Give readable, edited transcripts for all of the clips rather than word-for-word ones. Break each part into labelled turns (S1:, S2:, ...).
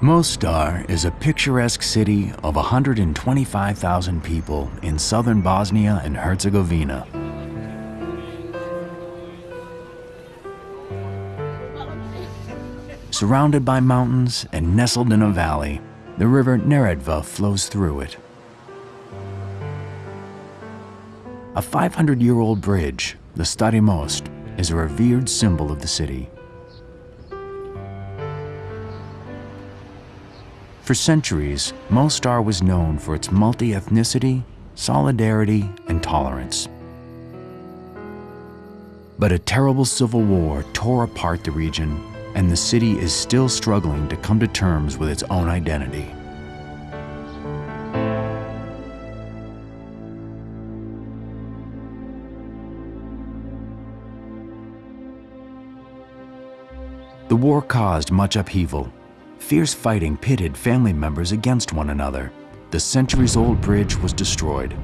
S1: Mostar is a picturesque city of 125,000 people in southern Bosnia and Herzegovina. Surrounded by mountains and nestled in a valley, the river Neretva flows through it. A 500-year-old bridge, the Stari Most, is a revered symbol of the city. For centuries, Mostar was known for its multi-ethnicity, solidarity, and tolerance. But a terrible civil war tore apart the region, and the city is still struggling to come to terms with its own identity. The war caused much upheaval. Fierce fighting pitted family members against one another. The centuries-old bridge was destroyed.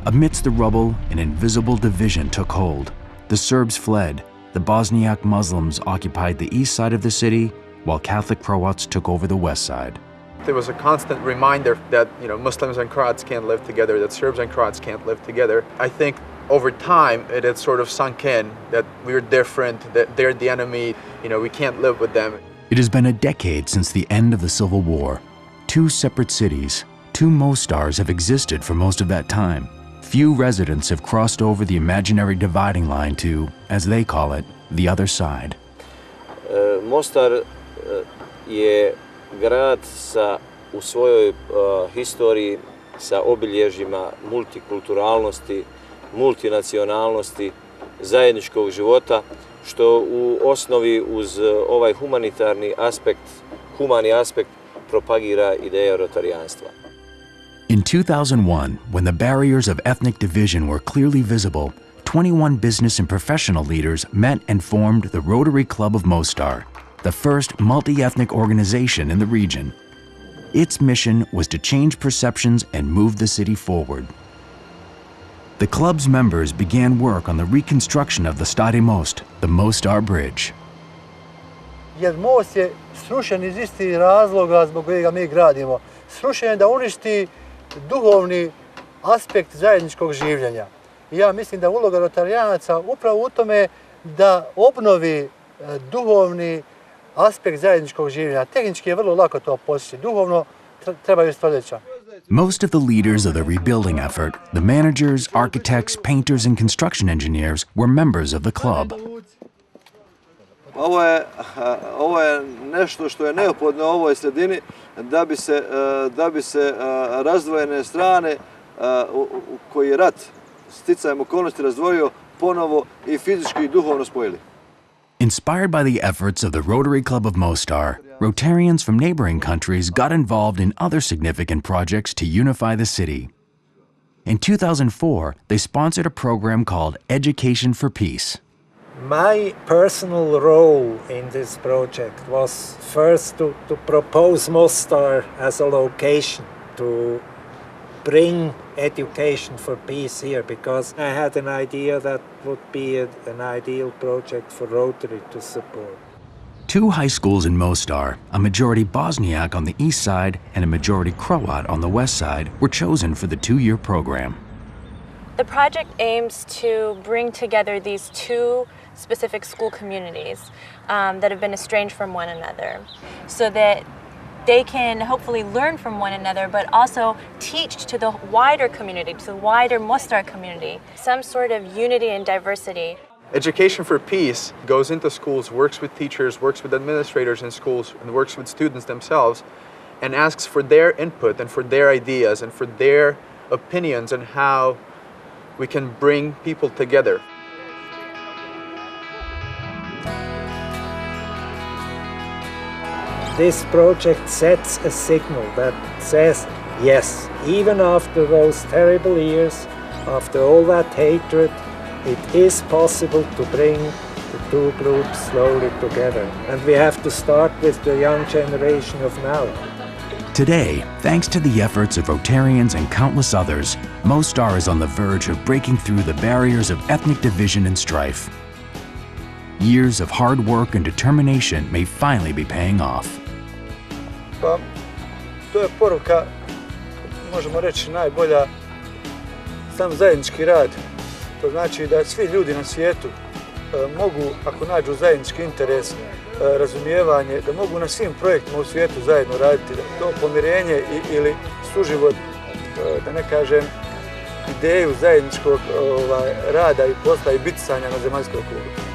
S1: Amidst the rubble, an invisible division took hold. The Serbs fled. The Bosniak Muslims occupied the east side of the city, while Catholic Croats took over the west side.
S2: There was a constant reminder that, Muslims and Croats can't live together, that Serbs and Croats can't live together. I think over time it had sort of sunk in that we're different, that they're the enemy, we can't live with them.
S1: It has been a decade since the end of the Civil War. Two separate cities, two Mostars have existed for most of that time. Few residents have crossed over the imaginary dividing line to, as they call it, the other side.
S3: Mostar je grad u svojoj historiji sa obilježjima multikulturalnosti, multinacionalnosti, zajedničkog života, što u osnovi uz ovaj humani aspekt propagira ideja rotarijanstva.
S1: In 2001, when the barriers of ethnic division were clearly visible, 21 business and professional leaders met and formed the Rotary Club of Mostar, the first multi-ethnic organization in the region. Its mission was to change perceptions and move the city forward. The club's members began work on the reconstruction of the Stari Most, the Mostar Bridge.
S4: Jer most je srušen iz istih razloga zbog kojega mi gradimo. Srušen je da uništi duhovni aspekt zajedničkog življenja. I ja mislim da uloga rotarijanaca upravo u tome da obnovi duhovni aspekt zajedničkog življenja. Tehnički je vrlo lako to postići. Duhovno trebaju stoljeća.
S1: Most of the leaders of the rebuilding effort, the managers, architects, painters, and construction engineers, were members of the club.
S5: Ovo je nešto što je neophodno u ovoj sredini da bi se razdvojene strane koji je rat sticajem okolnosti razdvojio ponovo i fizički i duhovno spojili.
S1: Inspired by the efforts of the Rotary Club of Mostar, Rotarians from neighboring countries got involved in other significant projects to unify the city. In 2004, they sponsored a program called Education for Peace.
S6: My personal role in this project was first to propose Mostar as a location to bring education for peace here, because I had an idea that would be an ideal project for Rotary to support.
S1: Two high schools in Mostar, a majority Bosniak on the east side and a majority Croat on the west side, were chosen for the two-year program.
S7: The project aims to bring together these two specific school communities that have been estranged from one another, so that they can hopefully learn from one another, but also teach to the wider community, to the wider Mostar community, some sort of unity and diversity.
S2: Education for Peace goes into schools, works with teachers, works with administrators in schools, and works with students themselves, and asks for their input and for their ideas and for their opinions on how we can bring people together.
S6: This project sets a signal that says, yes, even after those terrible years, after all that hatred, it is possible to bring the two groups slowly together. And we have to start with the young generation of now.
S1: Today, thanks to the efforts of Rotarians and countless others, Mostar is on the verge of breaking through the barriers of ethnic division and strife. Years of hard work and determination may finally be paying off.
S4: Pa, to je poruka, možemo reći, najbolja, sam zajednički rad. To znači da svi ljudi na svijetu mogu, ako nađu zajednički interes, razumijevanje, da mogu na svim projektima u svijetu zajedno raditi. To pomirenje ili suživot, da ne kažem, ideju zajedničkog rada i posla i bitisanja na zemaljskoj kugli.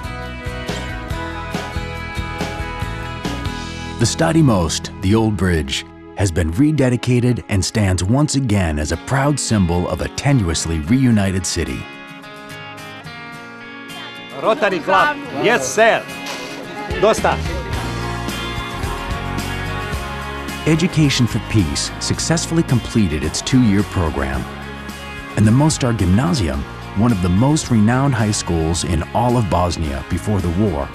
S1: The Stadi Most, the old bridge, has been rededicated and stands once again as a proud symbol of a tenuously reunited city.
S8: Rotary Club, yes sir. Dosta.
S1: Education for Peace successfully completed its 2-year program, and the Mostar Gymnasium, one of the most renowned high schools in all of Bosnia before the war,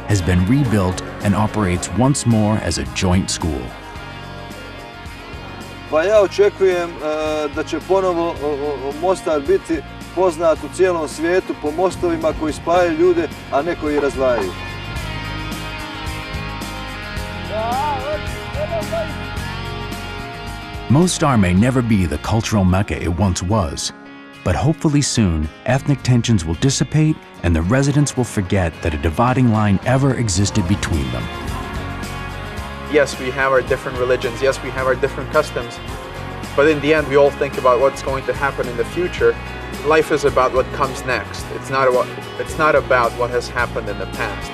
S1: has been rebuilt and operates once more as a joint school.
S5: Pa ja očekujem da će ponovo Mostar biti poznat u cijelom svijetu po mostovima koji spajaju ljude, a ne koji razdvajaju.
S1: Mostar may never be the cultural mecca it once was, but hopefully soon ethnic tensions will dissipate and the residents will forget that a dividing line ever existed between them.
S2: Yes, we have our different religions, yes, we have our different customs, but in the end we all think about what's going to happen in the future. Life is about what comes next. It's not about what has happened in the past.